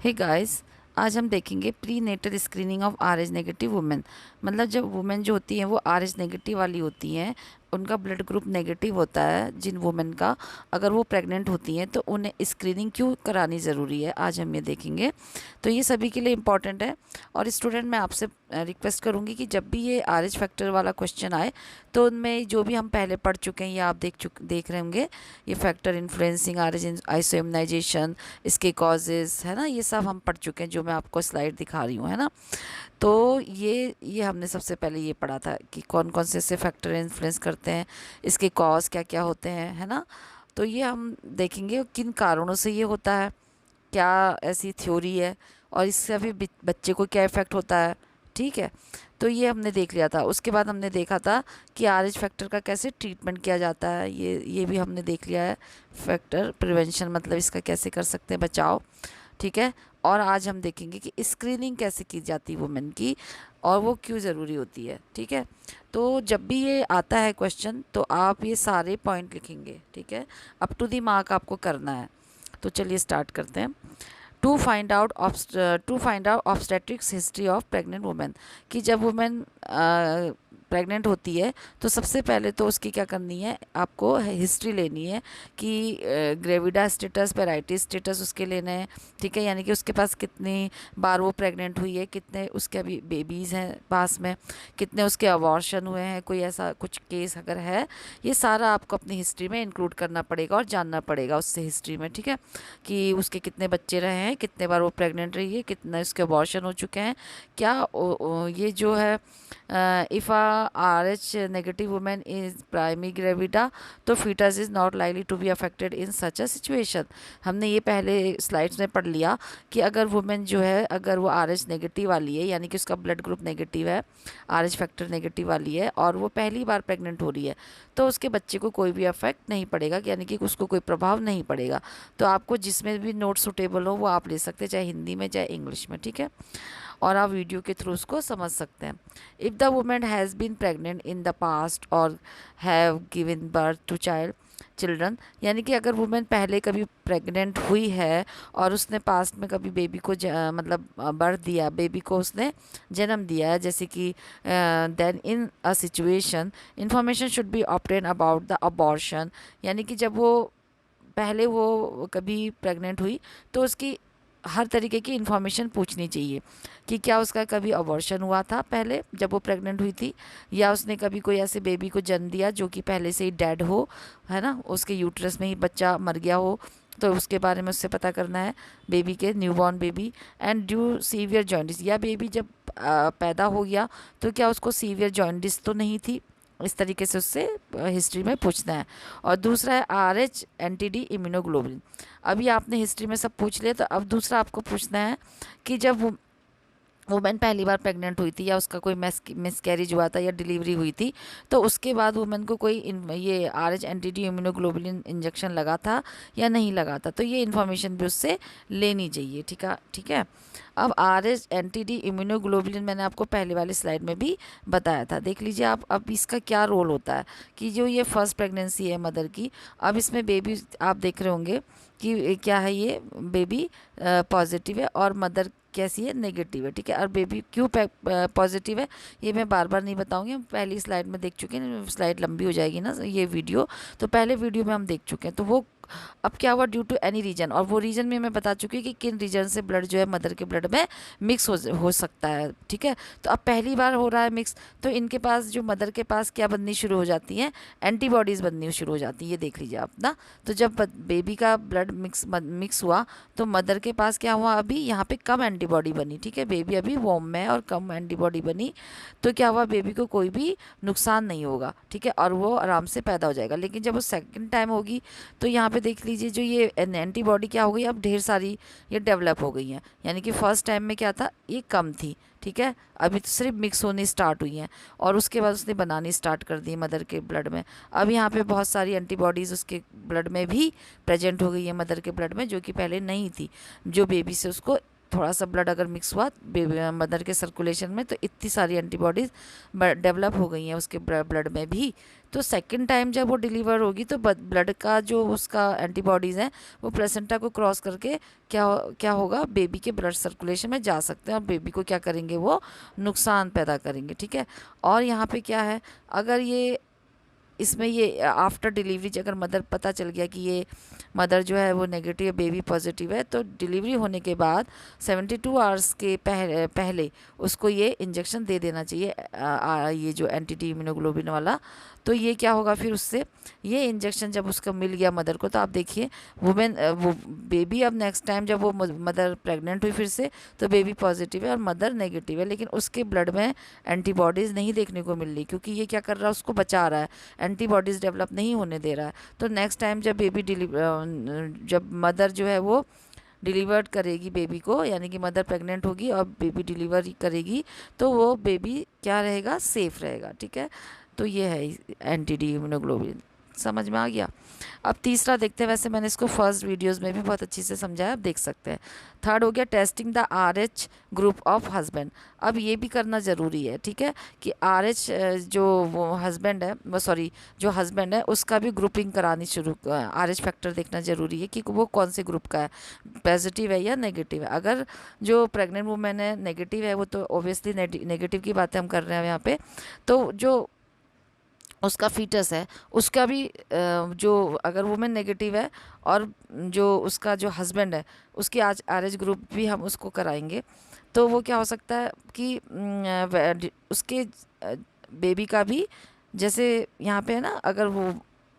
Hey guys, आज हम देखेंगे prenatal screening of R H negative women. मतलब जब वुमेन जो होती हैं वो आर एच नेगेटिव वाली होती हैं, उनका ब्लड ग्रुप नेगेटिव होता है जिन वुमेन का, अगर वो प्रेग्नेंट होती हैं तो उन्हें स्क्रीनिंग क्यों करानी ज़रूरी है, आज हम ये देखेंगे। तो ये सभी के लिए इम्पॉर्टेंट है। और स्टूडेंट, मैं आपसे रिक्वेस्ट करूँगी कि जब भी ये आर एच फैक्टर वाला क्वेश्चन आए तो उनमें जो भी हम पहले पढ़ चुके हैं या आप देख रहे होंगे, ये फैक्टर इन्फ्लुएंसिंग आर एच आइसोइम्यूनाइजेशन, इसके कॉजेज़ है ना, ये सब हम पढ़ चुके हैं, जो मैं आपको स्लाइड दिखा रही हूँ, है ना। तो ये हमने सबसे पहले ये पढ़ा था कि कौन कौन से ऐसे फैक्टर इन्फ्लुएंस करते हैं, इसके कॉज क्या क्या होते हैं, है ना। तो ये हम देखेंगे किन कारणों से ये होता है, क्या ऐसी थ्योरी है, और इससे भी बच्चे को क्या इफ़ेक्ट होता है। ठीक है, तो ये हमने देख लिया था। उसके बाद हमने देखा था कि आर एच फैक्टर का कैसे ट्रीटमेंट किया जाता है, ये भी हमने देख लिया है। फैक्टर प्रिवेंशन मतलब इसका कैसे कर सकते हैं बचाव। ठीक है, और आज हम देखेंगे कि स्क्रीनिंग कैसे की जाती है वुमेन की, और वो क्यों ज़रूरी होती है। ठीक है, तो जब भी ये आता है क्वेश्चन तो आप ये सारे पॉइंट लिखेंगे। ठीक है, अप टू दी मार्क आपको करना है। तो चलिए स्टार्ट करते हैं। To find out obstetrics history of pregnant women, कि जब वुमेन प्रेग्नेंट होती है तो सबसे पहले तो उसकी क्या करनी है, आपको हिस्ट्री लेनी है कि ग्रेविडा स्टेटस, पेराइटिस स्टेटस उसके लेने हैं। ठीक है, यानी कि उसके पास कितनी बार वो प्रेग्नेंट हुई है, कितने उसके अभी बेबीज़ हैं पास में, कितने उसके अबॉर्शन हुए हैं, कोई ऐसा कुछ केस अगर है, ये सारा आपको अपनी हिस्ट्री में इंक्लूड करना पड़ेगा और जानना पड़ेगा उससे हिस्ट्री में। ठीक है, कि उसके कितने बच्चे रहे हैं, कितने बार वो प्रेग्नेंट रही है, कितने उसके अबॉर्शन हो चुके हैं, क्या ये जो है if R H negative women is primary gravida तो foetus is not likely to be affected in such a situation. हमने ये पहले स्लाइड्स में पढ़ लिया कि अगर वुमेन जो है, अगर वो आर एच नेगेटिव वाली है, यानी कि उसका ब्लड ग्रुप नेगेटिव है, आर एच फैक्टर नेगेटिव वाली है, और वो पहली बार प्रेग्नेंट हो रही है, तो उसके बच्चे को कोई भी अफेक्ट नहीं पड़ेगा, यानी कि उसको कोई प्रभाव नहीं पड़ेगा। तो आपको जिसमें भी नोट सुटेबल हो वो आप ले सकते हैं, चाहे हिंदी में चाहे इंग्लिश में। ठीक है, और आप वीडियो के थ्रू उसको समझ सकते हैं। If the women has been pregnant in the past और have given birth to children, यानी कि अगर वुमेन पहले कभी प्रेग्नेंट हुई है और उसने पास्ट में कभी बेबी को मतलब बर्थ दिया, बेबी को उसने जन्म दिया है, जैसे कि then in a situation information should be obtain about the abortion, यानी कि जब वो पहले वो कभी प्रेग्नेंट हुई तो उसकी हर तरीके की इन्फॉर्मेशन पूछनी चाहिए कि क्या उसका कभी अबॉर्शन हुआ था पहले जब वो प्रेग्नेंट हुई थी, या उसने कभी कोई ऐसे बेबी को जन्म दिया जो कि पहले से ही डेड हो, है ना, उसके यूट्रस में ही बच्चा मर गया हो, तो उसके बारे में उससे पता करना है, बेबी के newborn baby. And due severe jaundice, या बेबी जब पैदा हो गया तो क्या उसको सीवियर जॉइंटिस तो नहीं थी, इस तरीके से उससे हिस्ट्री में पूछना है। और दूसरा है R H anti D immunoglobulin. अभी आपने हिस्ट्री में सब पूछ लिया, तो अब दूसरा आपको पूछना है कि जब वुमेन पहली बार प्रेग्नेंट हुई थी, या उसका कोई मिसकैरेज हुआ था या डिलीवरी हुई थी, तो उसके बाद वुमेन को कोई ये R H anti D immunoglobulin injection लगा था या नहीं लगा था, तो ये इन्फॉर्मेशन भी उससे लेनी चाहिए। ठीक है, ठीक है। अब R H anti D immunoglobulin मैंने आपको पहले वाले स्लाइड में भी बताया था, देख लीजिए आप। अब इसका क्या रोल होता है कि जो ये फर्स्ट प्रेगनेंसी है मदर की, अब इसमें बेबी आप देख रहे होंगे कि क्या है, ये बेबी पॉजिटिव है और मदर कैसी है, नेगेटिव है। ठीक है, और बेबी क्यों पॉजिटिव है ये मैं बार बार नहीं बताऊंगी, हम पहली स्लाइड में देख चुके हैं, स्लाइड लंबी हो जाएगी ना ये वीडियो, तो पहले वीडियो में हम देख चुके हैं। तो वो अब क्या हुआ, ड्यू टू एनी रीजन, और वो रीजन में मैं बता चुकी हूँ कि किन रीजन से ब्लड जो है मदर के ब्लड में मिक्स हो सकता है। ठीक है, तो अब पहली बार हो रहा है मिक्स, तो इनके पास जो मदर के पास क्या बननी शुरू हो जाती हैं, एंटीबॉडीज़ बननी शुरू हो जाती हैं, ये देख लीजिए आप ना। तो जब बेबी का ब्लड मिक्स हुआ तो मदर के पास क्या हुआ, अभी यहाँ पे कम एंटीबॉडी बनी। ठीक है, बेबी अभी वॉर्म में है और कम एंटीबॉडी बनी, तो क्या हुआ, बेबी को कोई भी नुकसान नहीं होगा। ठीक है, और वो आराम से पैदा हो जाएगा। लेकिन जब वो सेकंड टाइम होगी तो यहाँ पे देख लीजिए, जो ये एंटीबॉडी क्या हो गई, अब ढेर सारी ये डेवलप हो गई हैं, यानी कि फर्स्ट टाइम में क्या था, ये कम थी। ठीक है, अभी तो सिर्फ मिक्स होनी स्टार्ट हुई हैं, और उसके बाद उसने बनानी स्टार्ट कर दी मदर के ब्लड में। अब यहाँ पे बहुत सारी एंटीबॉडीज़ उसके ब्लड में भी प्रेजेंट हो गई है, मदर के ब्लड में, जो कि पहले नहीं थी, जो बेबी से उसको थोड़ा सा ब्लड अगर मिक्स हुआ मदर के सर्कुलेशन में, तो इतनी सारी एंटीबॉडीज़ डेवलप हो गई हैं उसके ब्लड में भी। तो सेकंड टाइम जब वो डिलीवर होगी तो ब्लड का जो उसका एंटीबॉडीज़ हैं वो प्लेसेंटा को क्रॉस करके क्या होगा, बेबी के ब्लड सर्कुलेशन में जा सकते हैं और बेबी को क्या करेंगे, वो नुकसान पैदा करेंगे। ठीक है। और यहाँ पे क्या है, अगर ये इसमें ये आफ्टर डिलीवरी अगर मदर पता चल गया कि ये मदर जो है वो नेगेटिव है, बेबी पॉजिटिव है, तो डिलीवरी होने के बाद 72 आवर्स के पहले उसको ये इंजेक्शन दे देना चाहिए, ये जो एंटी डी इम्यूनोग्लोबिन वाला। तो ये क्या होगा फिर उससे, ये इंजेक्शन जब उसको मिल गया मदर को, तो आप देखिए वो बेबी अब नेक्स्ट टाइम जब वो मदर प्रेग्नेंट हुई फिर से, तो बेबी पॉजिटिव है और मदर नेगेटिव है, लेकिन उसके ब्लड में एंटीबॉडीज़ नहीं देखने को मिल रही, क्योंकि ये क्या कर रहा है, उसको बचा रहा है, एंटीबॉडीज़ डेवलप नहीं होने दे रहा है। तो नेक्स्ट टाइम जब जब मदर जो है वो डिलीवर्ड करेगी बेबी को, यानी कि मदर प्रेग्नेंट होगी और बेबी डिलीवर करेगी, तो वो बेबी क्या रहेगा, सेफ रहेगा। ठीक है। तो ये है एंटी डी इम्यूनोग्लोबिन, समझ में आ गया। अब तीसरा देखते हैं, वैसे मैंने इसको फर्स्ट वीडियोस में भी बहुत अच्छी से समझाया, आप देख सकते हैं। थर्ड हो गया testing the RH group of husband. अब ये भी करना ज़रूरी है, ठीक है, कि RH जो वो हस्बैंड है, वो सॉरी जो हस्बैंड है उसका भी ग्रुपिंग करानी शुरू, RH फैक्टर देखना ज़रूरी है कि वो कौन से ग्रुप का है, पॉजिटिव है या नेगेटिव है। अगर जो प्रेग्नेंट वुमेन है नेगेटिव है, वो तो ऑब्वियसली नेगेटिव की बातें हम कर रहे हैं यहाँ पे, तो जो उसका फीटस है उसका भी जो अगर वुमेन नेगेटिव है और जो उसका जो हस्बैंड है उसकी आज RH ग्रुप भी हम उसको कराएंगे, तो वो क्या हो सकता है कि उसके बेबी का भी, जैसे यहाँ पे है ना, अगर वो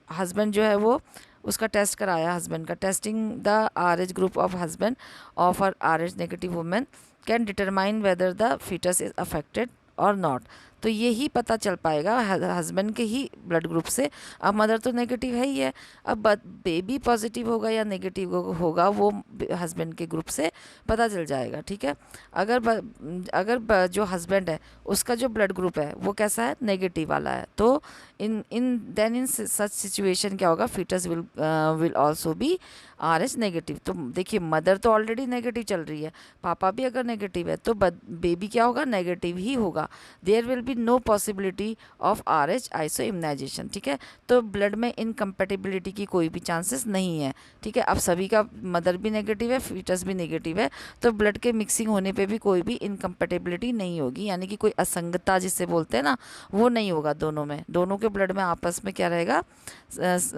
हस्बैंड जो है वो उसका टेस्ट कराया, हस्बैंड का testing the RH group of husband of R RH negative women can determine whether the fetus is affected और नॉट। तो ये ही पता चल पाएगा हस्बैंड के ही ब्लड ग्रुप से। अब मदर तो नेगेटिव है ही है, अब बेबी पॉजिटिव होगा या नेगेटिव होगा वो हस्बैंड के ग्रुप से पता चल जाएगा। ठीक है। अगर जो हस्बैंड है उसका जो ब्लड ग्रुप है वो कैसा है, नेगेटिव वाला है, तो इन सच सिचुएशन क्या होगा, fetus will also be RH negative. तो देखिए मदर तो ऑलरेडी नेगेटिव चल रही है, पापा भी अगर नेगेटिव है तो बेबी क्या होगा, नेगेटिव ही होगा। There will be no possibility of RH iso immunisation. ठीक है। तो ब्लड में इनकम्पेटिबिलिटी की कोई भी चांसेस नहीं है। ठीक है। अब सभी का मदर भी नेगेटिव है, फीटस भी नेगेटिव है, तो ब्लड के मिक्सिंग होने पे भी कोई भी इनकम्पेटिबिलिटी नहीं होगी, यानी कि कोई असंगतता जिसे बोलते हैं ना, वो नहीं होगा दोनों में। दोनों के ब्लड में आपस में क्या रहेगा,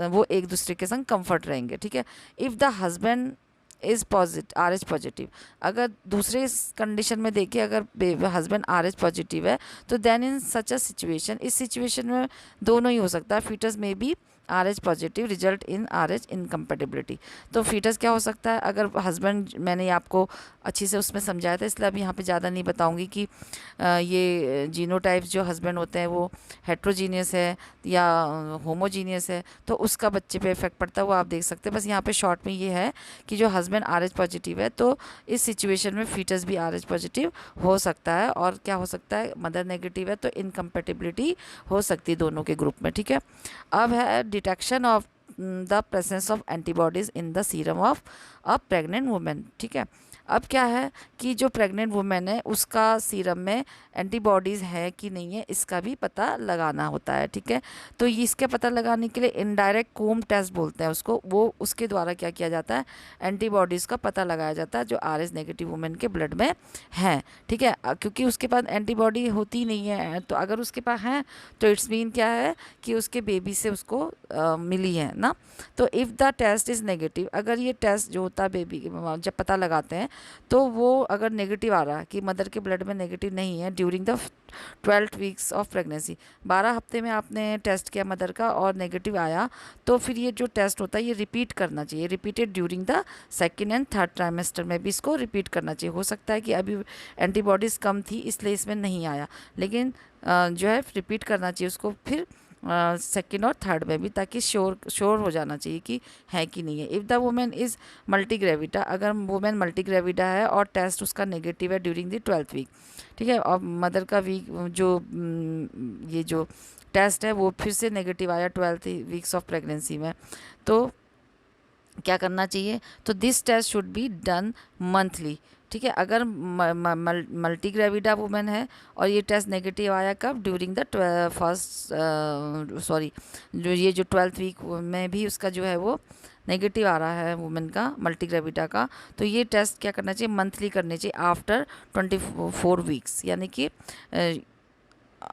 वो एक दूसरे के संग कंफर्ट रहेंगे। ठीक है। If the husband is positive, RH positive, अगर दूसरे कंडीशन में देखिए, अगर हस्बैंड RH पॉजिटिव है, तो then in such a situation, इस सिचुएशन में दोनों ही हो सकता है, फीटस में भी RH positive result in RH incompatibility. तो फीटस क्या हो सकता है, अगर हस्बैंड, मैंने आपको अच्छी से उसमें समझाया था, इसलिए अब यहाँ पे ज़्यादा नहीं बताऊँगी कि ये जीनोटाइप्स जो हस्बैंड होते हैं वो हेट्रोजीनियस है या होमोजीनियस है, तो उसका बच्चे पे इफेक्ट पड़ता है, वो आप देख सकते हैं। बस यहाँ पे शॉर्ट में ये है कि जो हस्बैंड RH पॉजिटिव है, तो इस सिचुएशन में फीटस भी RH पॉजिटिव हो सकता है, और क्या हो सकता है, मदर नेगेटिव है तो इनकम्पेटिबिलिटी हो सकती है दोनों के ग्रुप में। ठीक है। अब है detection of the presence of antibodies in the serum of a pregnant women. ठीक है। अब क्या है कि जो प्रेग्नेंट वुमेन है उसका सीरम में एंटीबॉडीज़ है कि नहीं है, इसका भी पता लगाना होता है। ठीक है। तो ये इसके पता लगाने के लिए इनडायरेक्ट कोम टेस्ट बोलते हैं उसको, वो उसके द्वारा क्या किया जाता है, एंटीबॉडीज़ का पता लगाया जाता है जो RH नेगेटिव वुमेन के ब्लड में है। ठीक है। क्योंकि उसके पास एंटीबॉडी होती नहीं है, तो अगर उसके पास है तो इट्स मीन क्या है कि उसके बेबी से उसको मिली है ना। तो if the test is negative, अगर ये टेस्ट जो होता है बेबी जब पता लगाते हैं, तो वो अगर नेगेटिव आ रहा है कि मदर के ब्लड में नेगेटिव नहीं है during the 12 weeks of pregnancy, 12 हफ्ते में आपने टेस्ट किया मदर का और नेगेटिव आया, तो फिर ये जो टेस्ट होता है ये रिपीट करना चाहिए, repeated during the second and third trimester में भी इसको रिपीट करना चाहिए। हो सकता है कि अभी एंटीबॉडीज़ कम थी इसलिए इसमें नहीं आया, लेकिन जो है रिपीट करना चाहिए उसको फिर सेकेंड और थर्ड में भी, ताकि श्योर हो जाना चाहिए कि है कि नहीं है। इफ़ द वुमेन इज़ मल्टीग्रेविडा, अगर वुमेन मल्टीग्रेविडा है और टेस्ट उसका नेगेटिव है ड्यूरिंग द 12th वीक, ठीक है, और मदर का वीक जो ये जो टेस्ट है वो फिर से नेगेटिव आया 12th वीक्स ऑफ प्रेगनेंसी में, तो क्या करना चाहिए, तो this test should be done monthly. ठीक है, अगर मल्टी ग्रेविडा वुमेन है और ये टेस्ट नेगेटिव आया कब, ड्यूरिंग द फर्स्ट सॉरी जो ये जो 12th वीक में भी उसका जो है वो नेगेटिव आ रहा है वुमेन का, मल्टी ग्रेविडा का, तो ये टेस्ट क्या करना चाहिए, मंथली करने चाहिए आफ्टर 24 वीक्स, यानी कि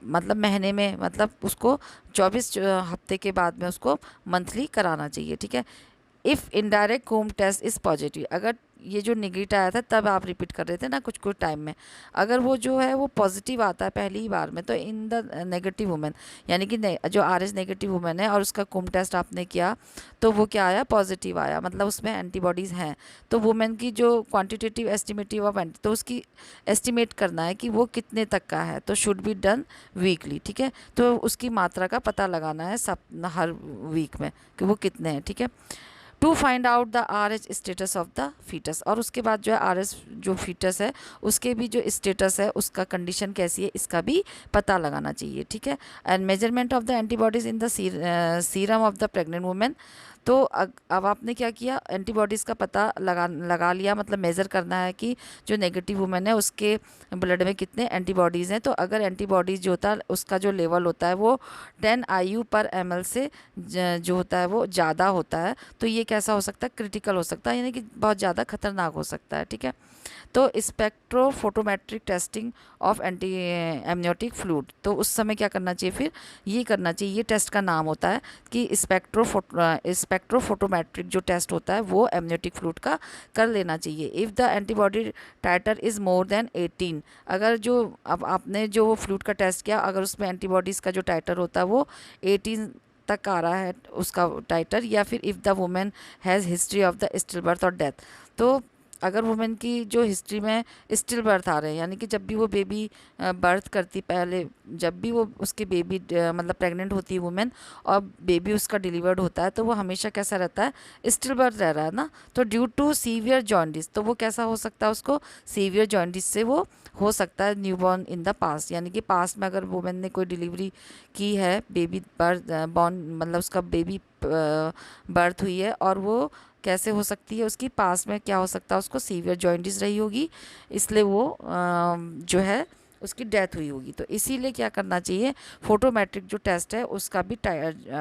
मतलब महीने में, मतलब उसको 24 हफ्ते के बाद में उसको मंथली कराना चाहिए। ठीक है, if indirect home test is positive, अगर ये जो निगेटिव आया था तब आप रिपीट कर रहे थे ना कुछ कुछ टाइम में, अगर वो जो है वो पॉजिटिव आता है पहली ही बार में, तो इन द नेगेटिव वुमेन, यानी कि जो RH नेगेटिव वुमेन है और उसका होम टेस्ट आपने किया तो वो क्या आया, पॉजिटिव आया, मतलब उसमें एंटीबॉडीज़ हैं, तो वुमेन की जो क्वान्टिटेटिव एस्टिमेटिव ऑफ एंटी, तो उसकी एस्टिमेट करना है कि वो कितने तक का है, तो शुड बी डन वीकली। ठीक है, तो उसकी मात्रा का पता लगाना है सब हर वीक में कि वो कितने हैं। ठीक है, to find out the RH status of the fetus, और उसके बाद जो है RH जो फीटस है उसके भी जो स्टेटस है उसका कंडीशन कैसी है इसका भी पता लगाना चाहिए। ठीक है, and measurement of the antibodies in the serum of the pregnant women, तो अब आपने क्या किया, एंटीबॉडीज़ का पता लगा लिया, मतलब मेज़र करना है कि जो नेगेटिव वुमेन है उसके ब्लड में कितने एंटीबॉडीज़ हैं, तो अगर एंटीबॉडीज़ जो होता है उसका जो लेवल होता है वो 10 IU पर ml से जो होता है वो ज़्यादा होता है, तो ये कैसा हो सकता है, क्रिटिकल हो सकता है, यानी कि बहुत ज़्यादा खतरनाक हो सकता है। ठीक है, तो spectrophotometric testing of anti amniotic fluid, तो उस समय क्या करना चाहिए, फिर ये करना चाहिए, ये टेस्ट का नाम होता है कि स्पेक्ट्रोफोटोमेट्रिक जो टेस्ट होता है वो एमनियोटिक फ्लूइड का कर लेना चाहिए। If the antibody titre is more than 18, अगर जो अब आपने जो फ्लूइड का टेस्ट किया अगर उसमें एंटीबॉडीज़ का जो टाइटर होता है वो 18 तक आ रहा है उसका टाइटर, या फिर if the women has history of the still birth और डेथ, तो अगर वुमेन की जो हिस्ट्री में स्टिल बर्थ आ रहे हैं, यानी कि जब भी वो बेबी बर्थ करती, पहले जब भी वो उसके बेबी मतलब प्रेग्नेंट होती है वुमेन और बेबी उसका डिलीवर्ड होता है, तो वो हमेशा कैसा रहता है, स्टिल बर्थ रह रहा है ना, तो ड्यू टू सीवियर जॉन्डिस, तो वो कैसा हो सकता है, उसको सीवियर जॉन्डिस से वो हो सकता है न्यूबॉर्न इन द पास्ट, यानी कि पास्ट में अगर वुमेन ने कोई डिलीवरी की है, बेबी बर्थ बॉर्न मतलब उसका बेबी बर्थ हुई है, और वो कैसे हो सकती है, उसकी पास में क्या हो सकता है, उसको सीवियर जॉइंटिस रही होगी, इसलिए वो जो है उसकी डेथ हुई होगी, तो इसीलिए क्या करना चाहिए, फोटोमेट्रिक जो टेस्ट है उसका भी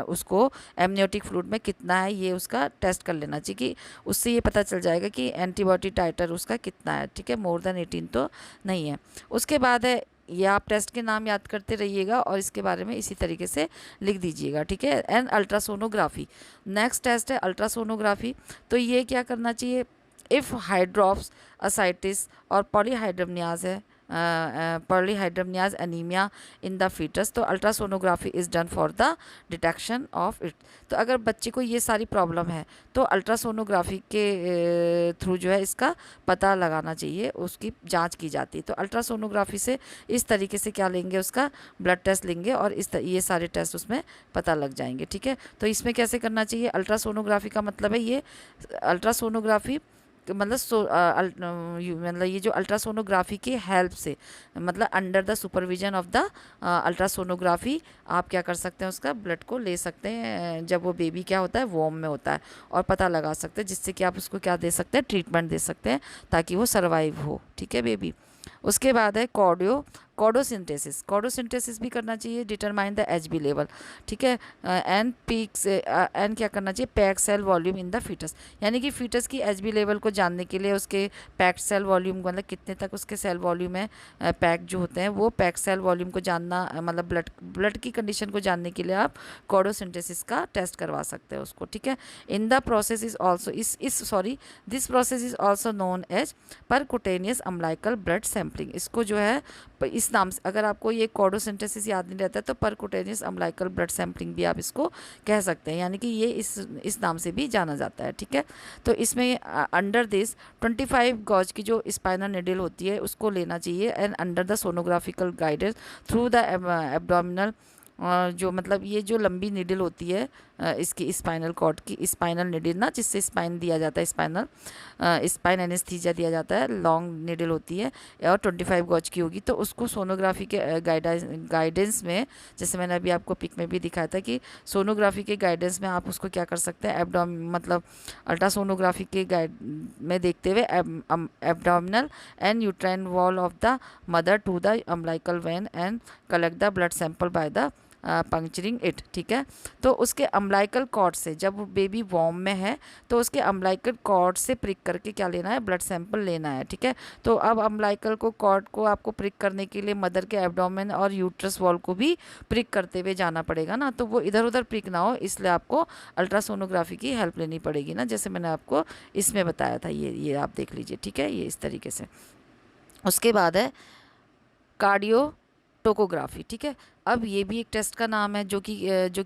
उसको एमनियोटिक फ्लूइड में कितना है ये उसका टेस्ट कर लेना चाहिए, कि उससे ये पता चल जाएगा कि एंटीबॉडी टाइटर उसका कितना है। ठीक है, मोर देन 18 तो नहीं है। उसके बाद है, ये आप टेस्ट के नाम याद करते रहिएगा और इसके बारे में इसी तरीके से लिख दीजिएगा। ठीक है, एंड अल्ट्रासोनोग्राफी, नेक्स्ट टेस्ट है अल्ट्रासोनोग्राफी, तो ये क्या करना चाहिए, इफ़ हाइड्रोप्स असाइटिस और पॉलीहाइड्रोमनियाज है, पॉलीहाइड्रोमनियाज एनीमिया इन द फीटस, तो ultrasonography is done for the detection of it, तो अगर बच्चे को ये सारी प्रॉब्लम है तो अल्ट्रासोनोग्राफी के थ्रू जो है इसका पता लगाना चाहिए, उसकी जांच की जाती है। तो अल्ट्रासोनोग्राफी से इस तरीके से क्या लेंगे, उसका ब्लड टेस्ट लेंगे और ये सारे टेस्ट उसमें पता लग जाएंगे। ठीक है, तो इसमें कैसे करना चाहिए, अल्ट्रासोनोग्राफी का मतलब है ये अल्ट्रासोनोग्राफी मतलब मतलब ये जो अल्ट्रासोनोग्राफी की हेल्प से, मतलब under the supervision of the ultrasonography आप क्या कर सकते हैं, उसका ब्लड को ले सकते हैं जब वो बेबी क्या होता है, वॉर्म में होता है, और पता लगा सकते हैं, जिससे कि आप उसको क्या दे सकते हैं, ट्रीटमेंट दे सकते हैं ताकि वो सर्वाइव हो। ठीक है बेबी। उसके बाद है कोडोसिंथेसिस, कोडोसिंथेसिस भी करना चाहिए, डिटरमाइन द HB लेवल। ठीक है, एंड पीक्स एंड क्या करना चाहिए, pack cell volume in the fetus, यानी कि फीटस की HB लेवल को जानने के लिए उसके पैक्ड सेल वॉल्यूम मतलब कितने तक उसके सेल वॉल्यूम है, पैक जो होते हैं वो पैक सेल वॉल्यूम को जानना, मतलब ब्लड की कंडीशन को जानने के लिए आप कोडोसिंथेसिस का टेस्ट करवा सकते हैं उसको। ठीक है, in the process is also this process is also known as percutaneous umbilical blood sampling, इसको जो है इस नाम से, अगर आपको ये कोडोसिंथेसिस याद नहीं रहता है तो परकुटेनियस अम्लाइकल ब्लड सैम्पलिंग भी आप इसको कह सकते हैं, यानी कि ये इस नाम से भी जाना जाता है। ठीक है, तो इसमें अंडर दिस 25 गॉज की जो स्पाइनल निडल होती है उसको लेना चाहिए, and under the sonographical guidance through the abdominal जो मतलब ये जो लंबी निडल होती है इसकी स्पाइनल कॉर्ड की, स्पाइनल निडल ना, जिससे स्पाइन दिया जाता है, स्पाइन एनेस्थीसिया दिया जाता है, लॉन्ग निडल होती है और 25 गॉज की होगी। तो उसको सोनोग्राफी के गाइडेंस में, जैसे मैंने अभी आपको पिक में भी दिखाया था कि सोनोग्राफी के गाइडेंस में आप उसको क्या कर सकते हैं, मतलब अल्ट्रासोनोग्राफी के गाइड में देखते हुए abdominal and uterine wall of the mother to the umbilical vein and collect the blood sample by the puncturing it. ठीक है, तो उसके अम्बिलिकल कॉर्ड से, जब बेबी वॉर्म में है तो उसके अम्बिलिकल कॉर्ड से प्रिक करके क्या लेना है, ब्लड सैंपल लेना है। ठीक है, तो अब अम्बिलिकल को कॉर्ड को आपको प्रिक करने के लिए मदर के एब्डोमेन और यूट्रस वॉल को भी प्रिक करते हुए जाना पड़ेगा ना, तो वो इधर उधर प्रिक ना हो, इसलिए आपको अल्ट्रासोनोग्राफी की हेल्प लेनी पड़ेगी ना, जैसे मैंने आपको इसमें बताया था। ये आप देख लीजिए। ठीक है, ये इस तरीके से। उसके बाद है कार्डियो टोकोग्राफी। ठीक है, अब ये भी एक टेस्ट का नाम है जो कि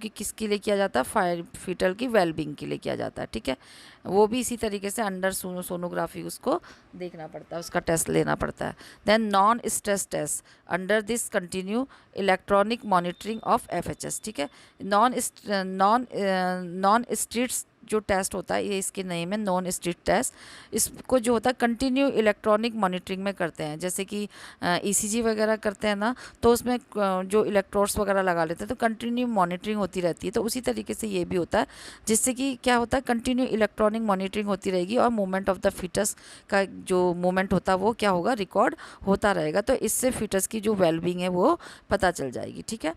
किसके लिए किया जाता है, फीटल की वेलबींग के लिए किया जाता है। ठीक है, वो भी इसी तरीके से अंडर सोनोग्राफी उसको देखना पड़ता है, उसका टेस्ट लेना पड़ता है। Then non stress test under this continue electronic monitoring of FHS. ठीक है, नॉन स्ट्रीट्स जो टेस्ट होता है, ये इसके नेम है नॉन स्ट्रीट टेस्ट। इसको जो होता है कंटिन्यू इलेक्ट्रॉनिक मॉनिटरिंग में करते हैं, जैसे कि ईसीजी वगैरह करते हैं ना, तो उसमें जो इलेक्ट्रोड्स वगैरह लगा लेते हैं तो कंटिन्यू मॉनिटरिंग होती रहती है। तो उसी तरीके से ये भी होता है, जिससे कि क्या होता है, कंटिन्यू इलेक्ट्रॉनिक मॉनिटरिंग होती रहेगी और मूवमेंट ऑफ द फीटस का जो मूवमेंट होता है वो क्या होगा, रिकॉर्ड होता रहेगा। तो इससे फीटस की जो वेलबींग है वो पता चल जाएगी। ठीक है,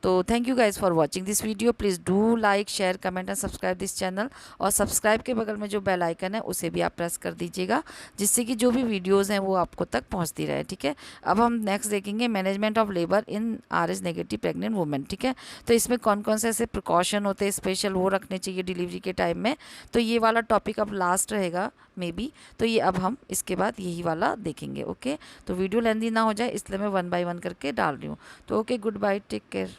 तो thank you guys for watching this video. Please do like, share, comment and subscribe this channel. और सब्सक्राइब के बगल में जो बेल आइकन है उसे भी आप प्रेस कर दीजिएगा, जिससे कि जो भी वीडियोस हैं वो आपको तक पहुंचती रहे। ठीक है, अब हम नेक्स्ट देखेंगे management of labour in RH negative pregnant women. ठीक है, तो इसमें कौन कौन से ऐसे प्रिकॉशन होते हैं स्पेशल, वो रखने चाहिए डिलीवरी के टाइम में। तो ये वाला टॉपिक अब लास्ट रहेगा मे बी, तो ये अब हम इसके बाद यही वाला देखेंगे। ओके, तो वीडियो लेंदी ना हो जाए इसलिए मैं 1 बाय 1 करके डाल रही हूँ। तो okay, goodbye, take care.